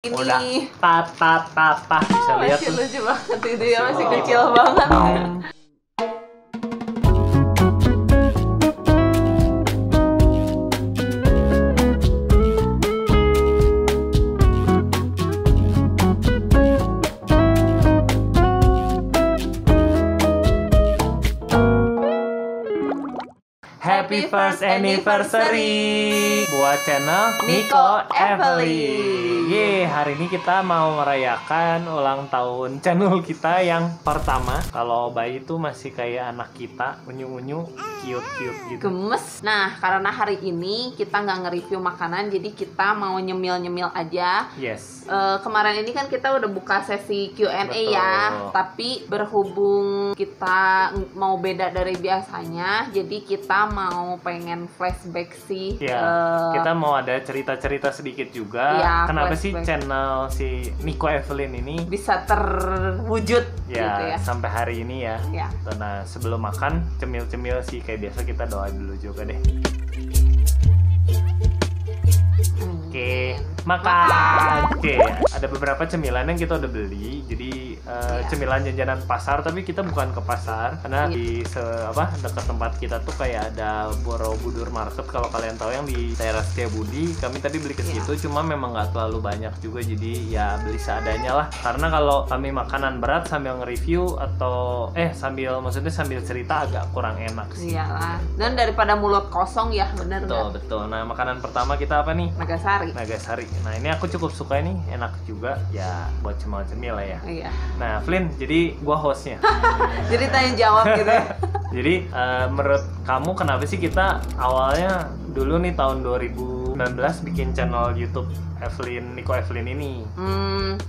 Udah Ini bisa lihat masih tuh. lucu banget itu ya, masih kecil banget. Happy first anniversary buat channel Nico Evelyn. Yeay, hari ini kita mau merayakan ulang tahun channel kita yang pertama. Kalau bayi itu masih kayak anak kita, unyu-unyu, cute-cute gitu. Gemes. Nah, karena hari ini kita nggak nge-review makanan, jadi kita mau nyemil-nyemil aja. Yes. Kemarin ini kan kita udah buka sesi Q&A Betul. ya, tapi berhubung kita mau beda dari biasanya, jadi kita mau pengen flashback sih. Ya, kita mau ada cerita-cerita sedikit juga. Ya, Kenapa sih flashback. channel si Nico Evelyn ini Bisa terwujud gitu ya, ya. sampai hari ini ya. Ya. Nah, sebelum makan, cemil-cemil sih kayak biasa kita doa dulu juga deh. Oke, makan. Oke, ada beberapa cemilan yang kita udah beli. Jadi cemilan jajanan pasar, tapi kita bukan ke pasar karena di dekat tempat kita tuh kayak ada Borobudur Market. Kalau kalian tahu yang di daerah Setiabudi, kami tadi beli ke situ. Cuma memang nggak terlalu banyak juga, jadi ya beli seadanya lah. Karena kalau kami makanan berat sambil nge-review atau sambil cerita agak kurang enak sih. Iyalah. Dan daripada mulut kosong ya, bener Betul, nggak? betul. Nah, makanan pertama kita apa nih? Nagasari. Nagasari. Nah, ini aku cukup suka nih, enak juga ya buat cemil-cemil lah ya. Iya. Nah, Flynn, jadi gua hostnya. Jadi tanya jawab gitu ya. Jadi menurut kamu kenapa sih kita awalnya dulu nih tahun 2019 bikin channel YouTube Nico Evelyn ini?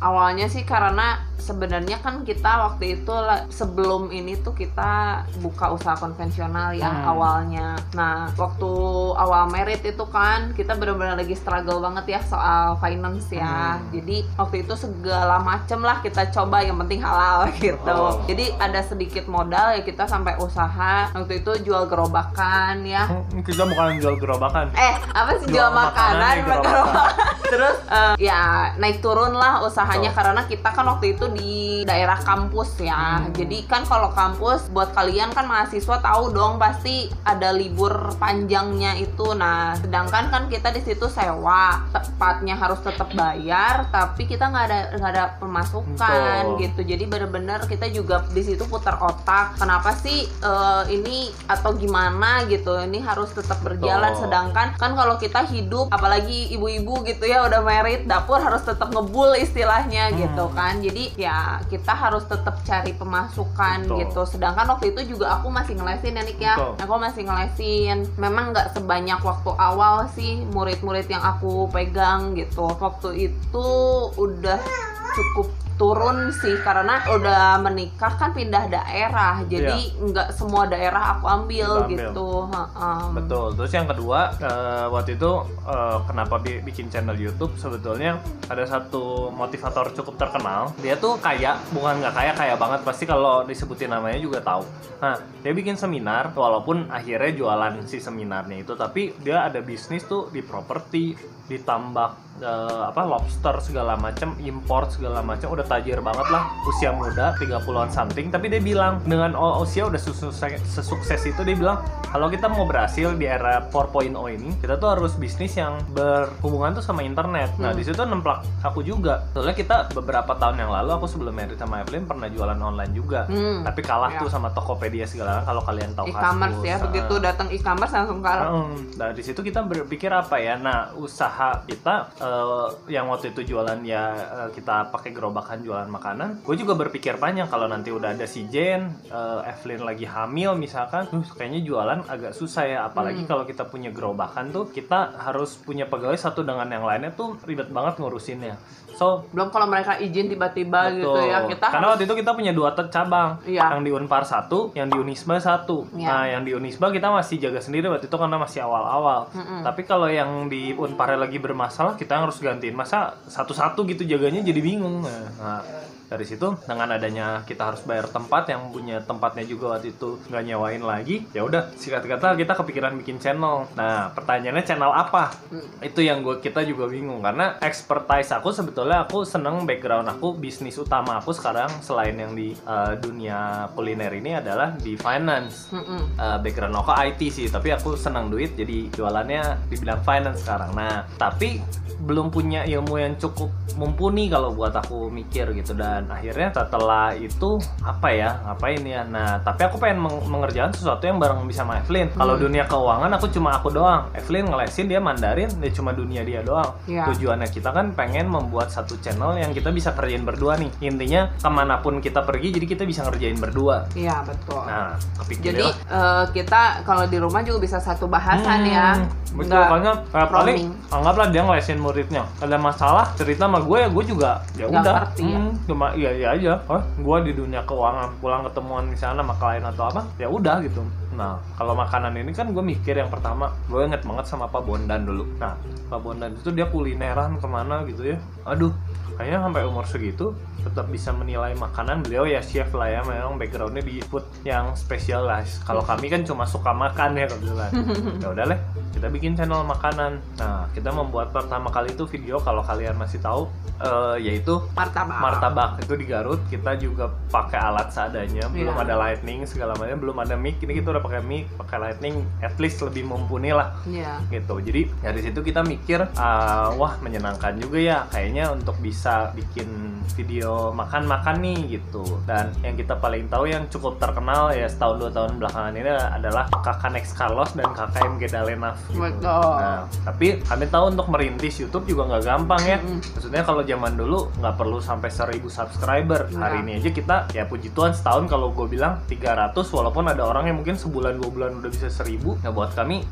Awalnya sih karena sebenarnya kan kita waktu itu sebelum ini tuh kita buka usaha konvensional ya awalnya. Nah, waktu awal merit itu kan kita benar-benar lagi struggle banget ya soal finance ya. Jadi waktu itu segala macem lah kita coba, yang penting halal gitu. Jadi ada sedikit modal ya, kita sampai usaha. Waktu itu jual gerobakan ya. Kita bukan jual gerobakan. Apa sih jual makanan di gerobakan. Terus ya naik turun lah usahanya. Karena kita kan waktu itu di daerah kampus ya. Jadi kan kalau kampus buat kalian kan mahasiswa tahu dong pasti ada libur panjangnya itu. Nah, sedangkan kan kita di situ sewa, tepatnya harus tetap bayar, tapi kita nggak ada pemasukan gitu. Jadi bener-bener kita juga di situ putar otak. Kenapa sih ini atau gimana gitu? Ini harus tetap berjalan. Sedangkan kan kalau kita hidup, apalagi ibu-ibu gitu ya, udah merit, dapur harus tetap ngebul istilahnya gitu kan. Jadi ya kita harus tetap cari pemasukan gitu. Sedangkan waktu itu juga aku masih ngelesin ya Nik ya. Aku masih ngelesin. Memang nggak sebanyak waktu awal sih murid-murid yang aku pegang gitu. Waktu itu udah cukup turun sih karena udah menikah kan, pindah daerah, jadi nggak semua daerah aku ambil gitu. Betul. Terus yang kedua, waktu itu kenapa bikin channel YouTube, sebetulnya ada satu motivator cukup terkenal. Dia tuh bukan nggak kaya banget, pasti kalau disebutin namanya juga tahu. Nah, dia bikin seminar, walaupun akhirnya jualan si seminarnya itu, tapi dia ada bisnis tuh di properti, di tambak lobster segala macam, import segala macam, udah tajir banget lah, usia muda 30-an something. Tapi dia bilang dengan usia udah sesukses itu, dia bilang kalau kita mau berhasil di era 4.0 ini, kita tuh harus bisnis yang berhubungan tuh sama internet. Nah, di situ nemplak aku juga. Soalnya kita beberapa tahun yang lalu, aku sebelum married sama Evelyn pernah jualan online juga. Tapi kalah tuh sama Tokopedia segala, kalau kalian tahu e-commerce ya. Begitu datang e-commerce langsung kalah. Nah, di situ kita berpikir apa ya? Nah, usaha kita yang waktu itu jualan ya, kita pakai gerobakan jualan makanan. Gue juga berpikir panjang, kalau nanti udah ada si Jen, Evelyn lagi hamil misalkan, kayaknya jualan agak susah ya. Apalagi kalau kita punya gerobakan tuh, kita harus punya pegawai satu dengan yang lainnya tuh ribet banget ngurusinnya. So, belum kalau mereka izin tiba-tiba gitu ya. Karena waktu itu kita punya 2 cabang, yang di Unpar 1, yang di Unisba 1. Nah, yang di Unisba kita masih jaga sendiri waktu itu karena masih awal-awal. Tapi kalau yang di Unparnya lagi bermasalah, kita harus gantiin. Masa satu-satu gitu jaganya, jadi bingung. Nah, dari situ dengan adanya kita harus bayar tempat, yang punya tempatnya juga waktu itu nggak nyewain lagi, ya udah singkat kata kita kepikiran bikin channel. Nah pertanyaannya channel apa? Itu yang kita juga bingung, karena expertise aku sebetulnya, aku seneng background aku, bisnis utama aku sekarang selain yang di dunia kuliner ini adalah di finance. Background aku IT sih, tapi aku senang duit jadi jualannya dibilang finance sekarang. Nah tapi belum punya ilmu yang cukup mumpuni kalau buat aku mikir gitu, dan akhirnya setelah itu apa ya, ngapain ya. Nah tapi aku pengen mengerjakan sesuatu yang bareng bisa sama Evelyn. Kalau dunia keuangan aku cuma aku doang, Evelyn ngelesin, dia Mandarin, dia cuma dunia dia doang. Tujuannya kita kan pengen membuat satu channel yang kita bisa kerjain berdua nih, intinya kemanapun kita pergi jadi kita bisa ngerjain berdua. Iya betul. Nah kepikir jadi kita kalau di rumah juga bisa satu bahasan ya. Betul, karena paling anggaplah dia ngelesin muridnya, ada masalah cerita sama gue, ya gue juga ya udah cuma iya aja. Gue di dunia keuangan pulang ketemuan misalnya sama klien atau apa, ya udah gitu. Nah kalau makanan ini kan gue mikir yang pertama, gue inget banget sama Pak Bondan dulu. Nah Pak Bondan itu dia kulineran kemana gitu ya, aduh kayaknya sampai umur segitu tetap bisa menilai makanan. Beliau ya chef lah ya, memang backgroundnya di food yang specialized. Kalau kami kan cuma suka makan ya kebetulan. Ya udah lah, kita bikin channel makanan. Nah kita membuat pertama kali itu video, kalau kalian masih tahu, yaitu martabak itu di Garut. Kita juga pakai alat seadanya, belum ada lightning segala macam, belum ada mic. Ini kita udah pakai mic, pakai lightning, at least lebih mumpuni lah. Gitu. Jadi dari situ kita mikir, wah menyenangkan juga ya kayaknya untuk bisa bikin video makan-makan nih gitu. Dan yang kita paling tahu yang cukup terkenal ya setahun 2 tahun belakangan ini adalah Kakak Next Carlos dan Kakak MG Dalenaf gitu. Nah tapi kami tahu untuk merintis YouTube juga nggak gampang ya. Maksudnya kalau zaman dulu nggak perlu sampai 1000 subscriber. Hari ini aja kita ya puji Tuhan setahun kalau gue bilang 300, walaupun ada orang yang mungkin sebulan 2 bulan udah bisa 1000. Nah buat kami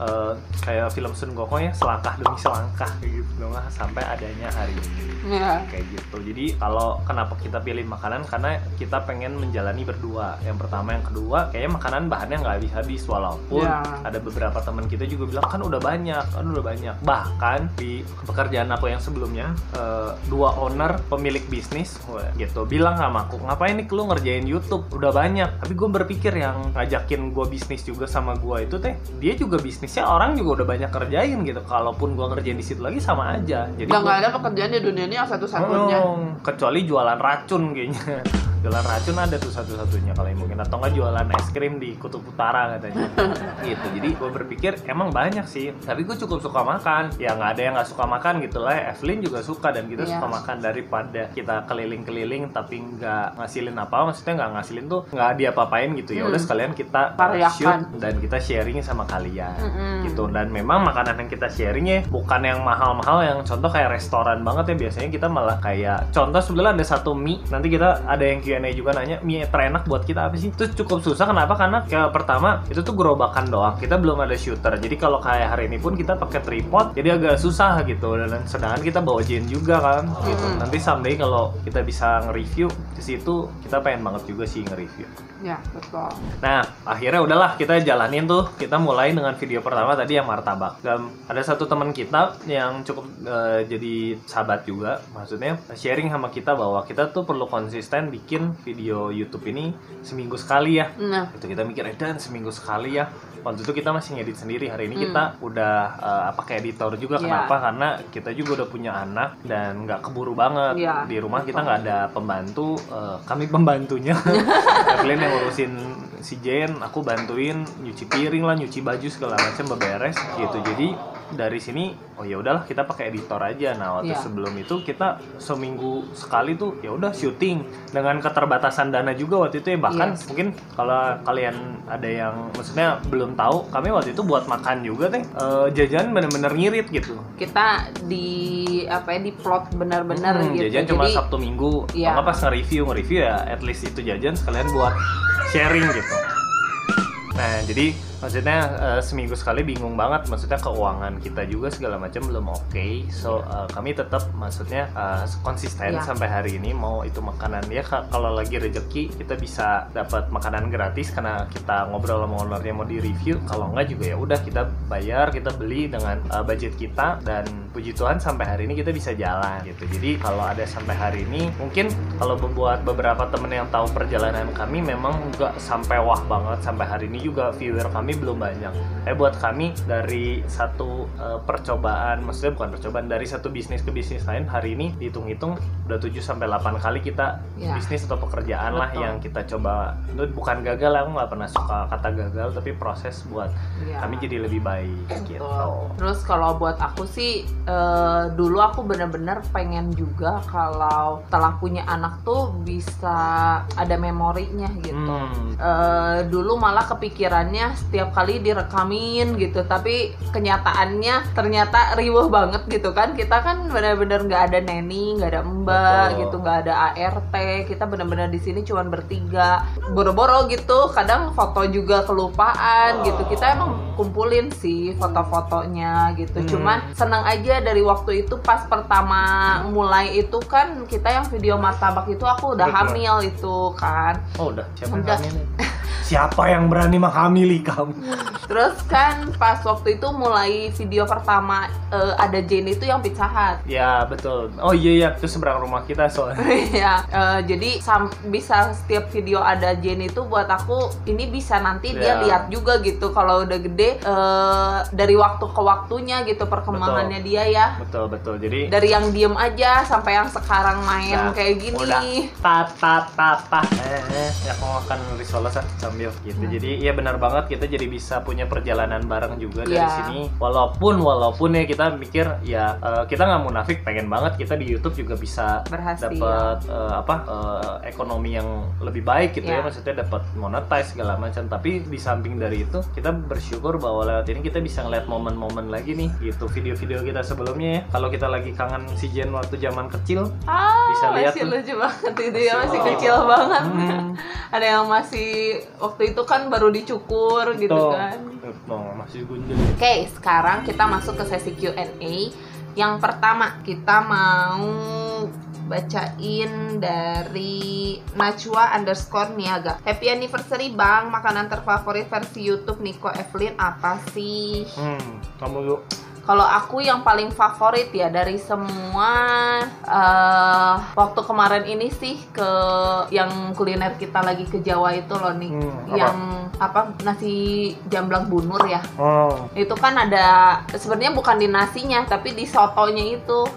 kayak film Sun Gokong ya, selangkah demi selangkah kayak gitu dong, sampai adanya hari ini. Kayak gitu. Jadi kalau kenapa kita pilih makanan, karena kita pengen menjalani berdua. Yang pertama, yang kedua kayaknya makanan bahannya nggak habis-habis, walaupun ada beberapa teman kita juga bilang kan udah banyak. Bahkan di pekerjaan aku yang sebelumnya, 2 owner pemilik bisnis gitu bilang sama aku, ngapain nih lu ngerjain YouTube, udah banyak. Tapi gue berpikir yang ngajakin gue bisnis juga sama gue itu dia juga bisnisnya orang juga udah banyak kerjain gitu. Kalaupun gue ngerjain di situ lagi sama aja. Jadi nggak ada pekerjaan di dunia ini yang satu-satunya. Kecuali jualan racun kayaknya. Jualan racun ada tuh satu-satunya kali mungkin, atau nggak jualan es krim di Kutub Utara katanya. Gitu. Jadi gue berpikir emang banyak sih, tapi gue cukup suka makan. Ya nggak ada yang nggak suka makan gitu lah. Evelyn juga suka, dan kita suka makan. Daripada kita keliling-keliling tapi nggak ngasilin apa, maksudnya nggak ngasilin tuh nggak diapa-apain gitu. Ya udah sekalian kita shoot dan kita sharing sama kalian gitu. Dan memang makanan yang kita sharingnya bukan yang mahal-mahal, yang contoh kayak restoran banget ya. Biasanya kita malah kayak contoh sebenarnya ada satu mie, nanti kita ada yang Q&A juga nanya mie terenak buat kita apa sih. Itu cukup susah. Kenapa? Karena pertama itu tuh gerobakan doang, kita belum ada shooter. Jadi kalau kayak hari ini pun kita pakai tripod, jadi agak susah gitu. Dan sedangkan kita bawa Jen juga kan gitu. Nanti someday kalau kita bisa nge-review di situ, kita pengen banget juga sih nge-review. Ya betul. Nah akhirnya udahlah kita jalanin tuh. Kita mulai dengan video pertama tadi yang martabak. Dan ada satu teman kita yang cukup jadi sahabat juga, maksudnya sharing sama kita bahwa kita tuh perlu konsisten bikin video YouTube ini seminggu sekali ya. Itu kita mikir dan seminggu sekali ya. Waktu itu kita masih ngedit sendiri. Hari ini kita udah pakai editor juga. Kenapa? Karena kita juga udah punya anak dan nggak keburu banget. Di rumah kita nggak ada pembantu. Kami pembantunya. Evelyn yang ngurusin si Jen, aku bantuin nyuci piring lah, nyuci baju segala macam, beberes gitu. Jadi dari sini ya udahlah kita pakai editor aja. Nah waktu sebelum itu kita seminggu sekali tuh ya udah syuting dengan keterbatasan dana juga waktu itu ya. Bahkan mungkin kalau kalian ada yang maksudnya belum tahu, kami waktu itu buat makan juga jajan bener-bener ngirit gitu. Kita di plot bener-bener gitu. Jajan cuma Sabtu Minggu. Kalau pas nge-review ya at least itu jajan sekalian buat sharing gitu. Nah jadi maksudnya seminggu sekali bingung banget, maksudnya keuangan kita juga segala macam belum oke. So kami tetap maksudnya konsisten sampai hari ini. Mau itu makanan ya, kalau lagi rezeki kita bisa dapat makanan gratis karena kita ngobrol sama ownernya mau di review. Kalau enggak juga ya udah kita bayar, kita beli dengan budget kita. Dan puji Tuhan sampai hari ini kita bisa jalan gitu. Jadi kalau ada sampai hari ini, mungkin kalau buat beberapa temen yang tahu perjalanan kami memang nggak sampai wah banget, sampai hari ini juga viewer kami belum banyak. Buat kami dari satu percobaan, maksudnya bukan percobaan, dari satu bisnis ke bisnis lain, hari ini dihitung-hitung udah 7-8 kali kita bisnis atau pekerjaan lah yang kita coba. Itu bukan gagal, aku nggak pernah suka kata gagal, tapi proses buat kami jadi lebih baik gitu. Terus kalau buat aku sih dulu aku bener-bener pengen juga kalau setelah punya anak tuh bisa ada memorinya gitu. Dulu malah kepikirannya setiap kali direkamin gitu, tapi kenyataannya ternyata riuh banget gitu kan. Kita kan bener-bener nggak ada neni, nggak ada mbak gitu, nggak ada ART. Kita bener-bener di sini cuman bertiga, boro-boro gitu. Kadang foto juga kelupaan gitu. Kita emang kumpulin sih foto-fotonya gitu. Cuman seneng aja dari waktu itu pas pertama mulai itu kan kita yang video martabak itu aku udah hamil itu kan. Oh udah, siapa yang berani menghamili kamu? Terus kan pas waktu itu mulai video pertama ada Jane itu yang Pizza Hut. Ya betul. Oh iya itu seberang rumah kita soalnya. Iya, jadi bisa setiap video ada Jane itu buat aku ini bisa nanti dia lihat juga gitu kalau udah gede dari waktu ke waktunya gitu perkembangannya dia ya. Betul. Jadi dari yang diem aja sampai yang sekarang main kayak gini. Udah ya aku akan risoles sambil gitu. Jadi ya benar banget, kita jadi bisa punya perjalanan bareng juga dari sini. Walaupun ya kita mikir ya kita nggak munafik, pengen banget kita di YouTube juga bisa dapat ekonomi yang lebih baik gitu ya, maksudnya dapat monetize segala macam. Tapi di samping dari itu kita bersyukur bahwa lewat ini kita bisa ngeliat momen-momen lagi nih gitu, video-video kita sebelumnya ya. Kalau kita lagi kangen si Jen waktu zaman kecil, bisa lihat masih lucu banget itu ya, masih kecil banget. Ada yang masih waktu itu kan baru dicukur gitu kan. Masih gunjel. Oke, sekarang kita masuk ke sesi Q&A. Yang pertama kita mau bacain dari Najwa_Niaga. Happy anniversary Bang, makanan terfavorit versi YouTube Nico Evelyn apa sih? Kamu yuk. Kalau aku yang paling favorit ya dari semua waktu kemarin ini sih ke yang kuliner kita lagi ke Jawa itu loh nih, yang nasi jamblang bunur ya. Itu kan ada sebenarnya bukan di nasinya tapi di sotonya itu,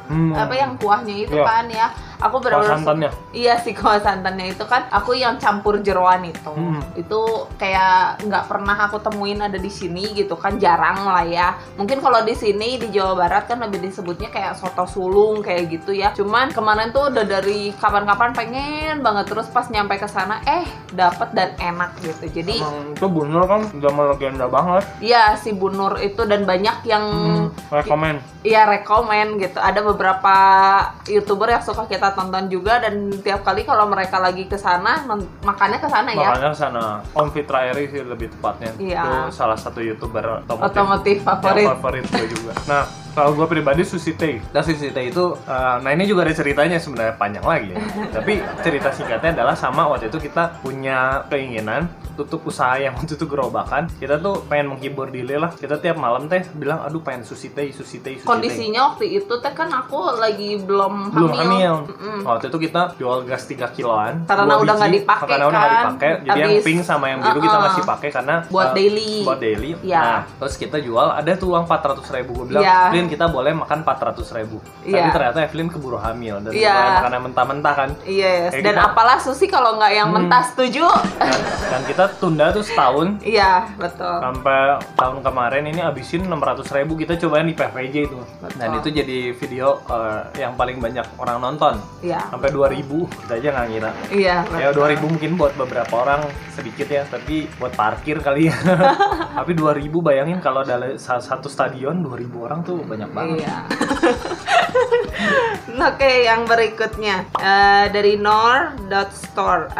yang kuahnya itu kan ya. Aku benar-benar iya sih kuah santannya itu kan aku yang campur jeroan itu. Itu kayak nggak pernah aku temuin ada di sini gitu kan, jarang lah ya. Mungkin kalau di sini di Jawa Barat kan lebih disebutnya kayak soto sulung kayak gitu ya. Cuman kemarin tuh udah dari kapan-kapan pengen banget, terus pas nyampe ke sana dapet dan enak gitu. Jadi itu bunur kan udah melegenda banget. Iya si bunur itu, dan banyak yang rekomen. Iya rekomen gitu. Ada beberapa YouTuber yang suka kita tonton juga, dan tiap kali kalau mereka lagi ke sana makannya ke sana ya. Makannya ke sana. Om Fitra Eri sih lebih tepatnya. Itu salah satu YouTuber otomotif favorit. Yang favorit gue juga. Nah, kalau gue pribadi Sushi Tei. Nah Sushi Tei itu, nah ini juga ada ceritanya sebenarnya panjang lagi ya. Tapi cerita singkatnya adalah sama waktu itu kita punya keinginan tutup usaha yang waktu itu gerobakan. Kita tuh pengen menghibur diri lah. Kita tiap malam bilang aduh pengen Sushi Tei. Kondisinya waktu itu kan aku lagi belum hamil. Waktu itu kita jual gas 3 kiloan. Karena udah nggak dipakai kan. Udah nggak dipakai. Jadi yang pink sama yang biru kita masih pakai karena buat daily. Nah, terus kita jual ada tuh uang 400.000. Gue bilang, Evelyn kita boleh makan 400.000. Tapi ternyata Evelyn keburu hamil dan boleh makan yang mentah-mentah kan. Dan apalah sushi kalau nggak yang mentah, setuju. Dan kita tunda tuh setahun. Iya, betul. Sampai tahun kemarin ini abisin 600.000, kita cobain di PVJ itu. Betul. Dan itu jadi video yang paling banyak orang nonton. Sampai 2.000, kita aja nggak ngira. Ya 2.000 mungkin buat beberapa orang sedikit ya, tapi buat parkir kali ya. Tapi 2.000 bayangin kalau dalam satu stadion 2.000 orang tuh banyak banget. Oke, yang berikutnya dari nor.store_.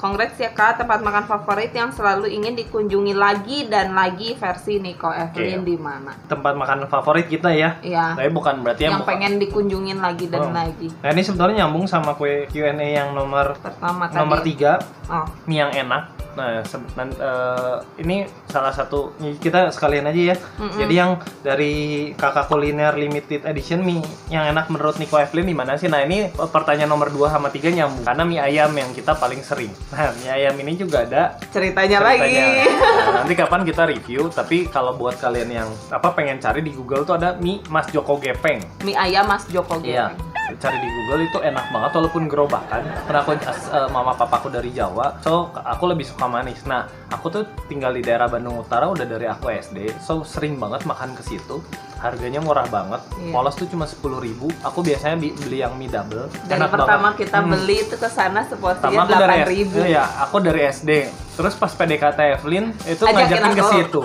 Congrats ya Kak, tempat makan favorit yang selalu ingin dikunjungi lagi dan lagi versi Nico Evelyn di mana? Tempat makan favorit kita ya? Iya. Tapi bukan berarti yang pengen dikunjungin lagi dan lagi. Nah ini sebetulnya nyambung sama Q&A yang nomor pertama nomor 3. Mie yang enak. Nah, ini salah satu kita sekalian aja ya. Jadi yang dari Kakak Kuliner Limited Edition mie yang enak menurut Nico Evelyn di mana sih? Nah, ini pertanyaan nomor 2 sama 3 nyambung karena mie ayam yang kita paling sering. Nah, mie ayam ini juga ada ceritanya lagi. Nah, nanti kapan kita review, tapi kalau buat kalian yang pengen cari di Google tuh ada mie Mas Joko Gepeng. Mie ayam Mas Joko Gepeng. Iya. Cari di Google itu enak banget walaupun gerobakan. Karena aku mama papaku dari Jawa, so aku lebih suka manis. Nah, aku tuh tinggal di daerah Bandung Utara udah dari aku SD, so sering banget makan ke situ. Harganya murah banget. Polos tuh cuma 10.000. Aku biasanya beli yang mie double. Dari pertama banget. Kita beli itu ke sana seporsinya 8.000. Iya, aku dari SD. Terus pas PDKT Evelyn itu ngajakin ke situ.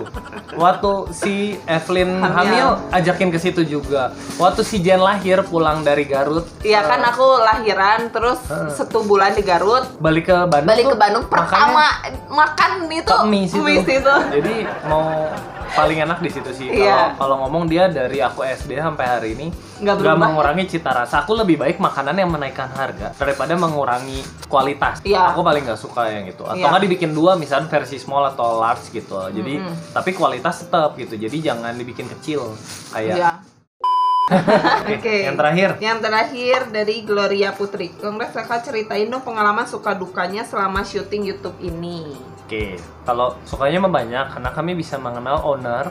Waktu si Evelyn hamil ajakin ke situ juga. Waktu si Jen lahir pulang dari Garut. Iya kan aku lahiran terus 1 bulan di Garut. Balik ke Bandung. Pertama makan itu mie situ. Jadi mau paling enak di situ sih. Kalau ngomong dia dari aku SD sampai hari ini nggak mengurangi cita rasa. Aku lebih baik makanan yang menaikkan harga daripada mengurangi kualitas. Aku paling nggak suka yang itu. Atau nggak dibikin 2 misalnya versi small atau large gitu. Jadi tapi kualitas tetap gitu. Jadi jangan dibikin kecil kayak. Oke. Yang terakhir dari Gloria Putri. Congrats Kakak, ceritain dong pengalaman suka dukanya selama syuting YouTube ini. Oke, kalau sukanya banyak karena kami bisa mengenal owner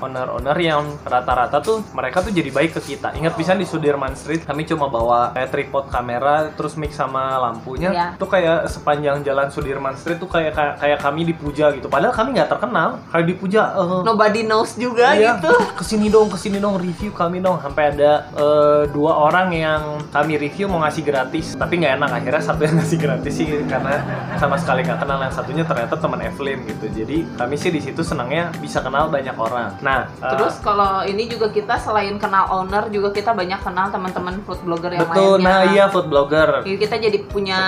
yang rata-rata tuh mereka tuh jadi baik ke kita. Ingat bisa di Sudirman Street kami cuma bawa kayak tripod kamera terus mix sama lampunya. Tuh kayak sepanjang jalan Sudirman Street tuh kayak kami dipuja gitu. Padahal kami nggak terkenal, kayak dipuja. Nobody knows juga gitu. Kesini dong review kami dong. Sampai ada 2 orang yang kami review mau ngasih gratis, tapi nggak enak akhirnya satu yang ngasih gratis sih karena sama sekali nggak kenal, yang satunya ternyata teman Evelyn gitu. Jadi kami sih di situ senangnya bisa kenal banyak orang. Nah, terus kalau ini juga kita selain kenal owner juga kita banyak kenal teman-teman food blogger yang betul, lainnya. Nah iya food blogger. Jadi kita jadi punya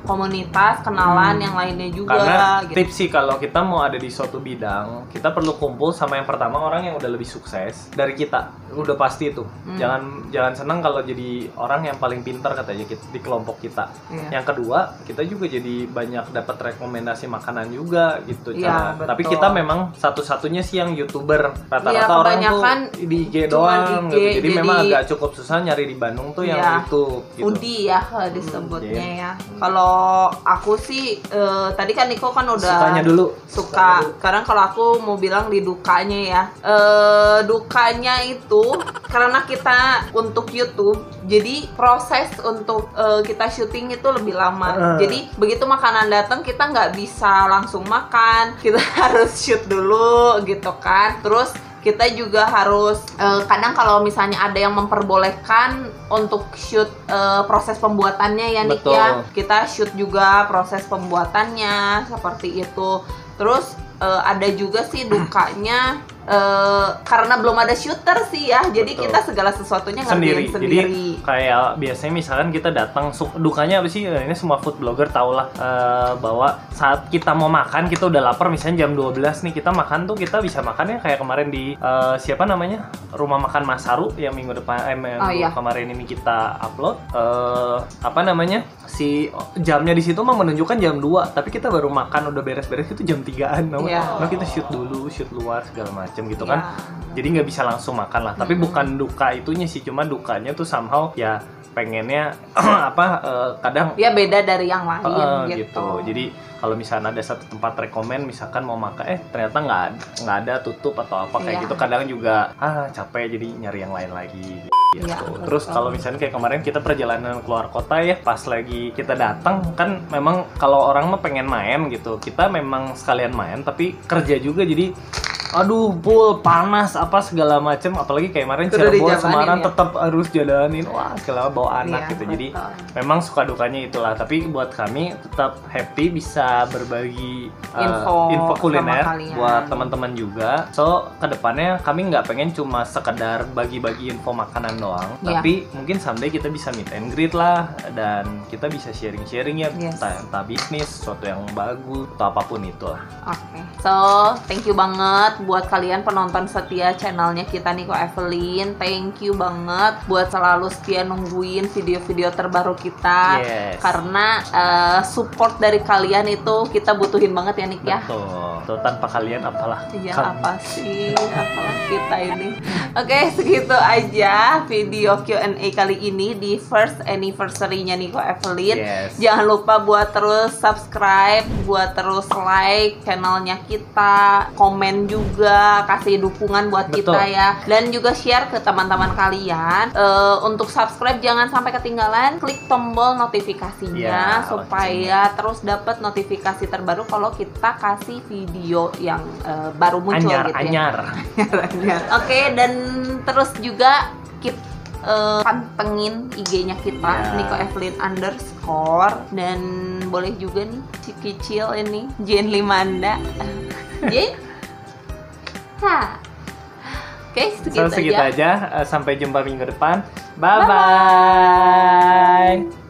komunitas kenalan yang lainnya juga. Karena gitu. Tips sih kalau kita mau ada di suatu bidang, kita perlu kumpul sama yang pertama orang yang udah lebih sukses dari kita. Udah pasti itu. Jangan senang kalau jadi orang yang paling pintar katanya di kelompok kita. Yang kedua, kita juga jadi banyak dapat rekomendasi makanan juga gitu. Tapi kita memang satu-satunya sih yang YouTuber. Rata-rata orang tuh di IG doang gitu. Jadi memang agak cukup susah nyari di Bandung tuh yang YouTube gitu. Udi ya disebutnya ya. Kalau aku sih tadi kan Niko kan udah sukanya dulu. Suka. Sekarang kalau aku mau bilang di dukanya ya. Dukanya itu karena kita untuk YouTube, jadi proses untuk kita syuting itu lebih lama. Jadi begitu makanan datang kita nggak bisa langsung makan, kita harus shoot dulu gitu kan. Terus kita juga harus kadang kalau misalnya ada yang memperbolehkan untuk shoot proses pembuatannya ya Nick ya, kita shoot juga proses pembuatannya seperti itu. Terus ada juga sih dukanya karena belum ada shooter sih ya, jadi kita segala sesuatunya ngerjain sendiri. Jadi kayak biasanya misalkan kita datang, dukanya apa sih? Ini semua food blogger tau lah bahwa saat kita mau makan, kita udah lapar misalnya jam 12 nih, kita makan tuh kita bisa makannya kayak kemarin di siapa namanya? Rumah Makan Mas Haru yang minggu depan kemarin ini kita upload apa namanya? Si jamnya di situ mah menunjukkan jam 2, tapi kita baru makan udah beres-beres itu jam 3-an. Nah, kita shoot dulu, shoot luar segala macam gitu kan. Jadi nggak bisa langsung makan lah. Tapi bukan duka itunya sih, cuma dukanya tuh somehow ya pengennya kadang ya beda dari yang lain gitu. Jadi kalau misalnya ada satu tempat rekomen misalkan mau makan ternyata nggak ada, tutup atau apa kayak gitu, kadang juga capek jadi nyari yang lain lagi gitu. Terus kalau misalnya kayak kemarin kita perjalanan keluar kota ya, pas lagi kita datang kan memang kalau orang mah pengen main gitu, kita memang sekalian main tapi kerja juga, jadi aduh full panas apa segala macem, apalagi kayak kemarin Cirebon Semarang tetap harus jalanin segala bawa anak gitu. Jadi memang suka dukanya itulah, tapi buat kami tetap happy bisa berbagi info kuliner buat teman-teman juga. So kedepannya kami nggak pengen cuma sekedar bagi-bagi info makanan doang, tapi mungkin someday kita bisa meet and greet lah, dan kita bisa sharing-sharing ya, entah bisnis, sesuatu yang bagus atau apapun itulah. So thank you banget banget buat kalian penonton setia channelnya kita Nico Evelyn. Thank you banget buat selalu setia nungguin video-video terbaru kita. Yes. Karena support dari kalian itu kita butuhin banget ya Nick ya. Betul. Tuh, tanpa kalian apalah. Iya, apa sih? Apalah kita ini. Oke, segitu aja video Q&A kali ini di first anniversary-nya Nico Evelyn. Yes. Jangan lupa buat terus subscribe, buat terus like channelnya kita, komen juga, kasih dukungan buat Betul. kita ya. Dan juga share ke teman-teman kalian. Untuk subscribe jangan sampai ketinggalan, klik tombol notifikasinya Ya, supaya terus dapat notifikasi terbaru kalau kita kasih video yang baru muncul gitu ya. Anyar. Oke, dan terus juga pantengin IG-nya kita Ya. Nico Evelyn _ dan boleh juga nih kecil ini Jane Limanda. Jane? Oke, segitu Segitu aja. aja. Sampai jumpa minggu depan. Bye bye.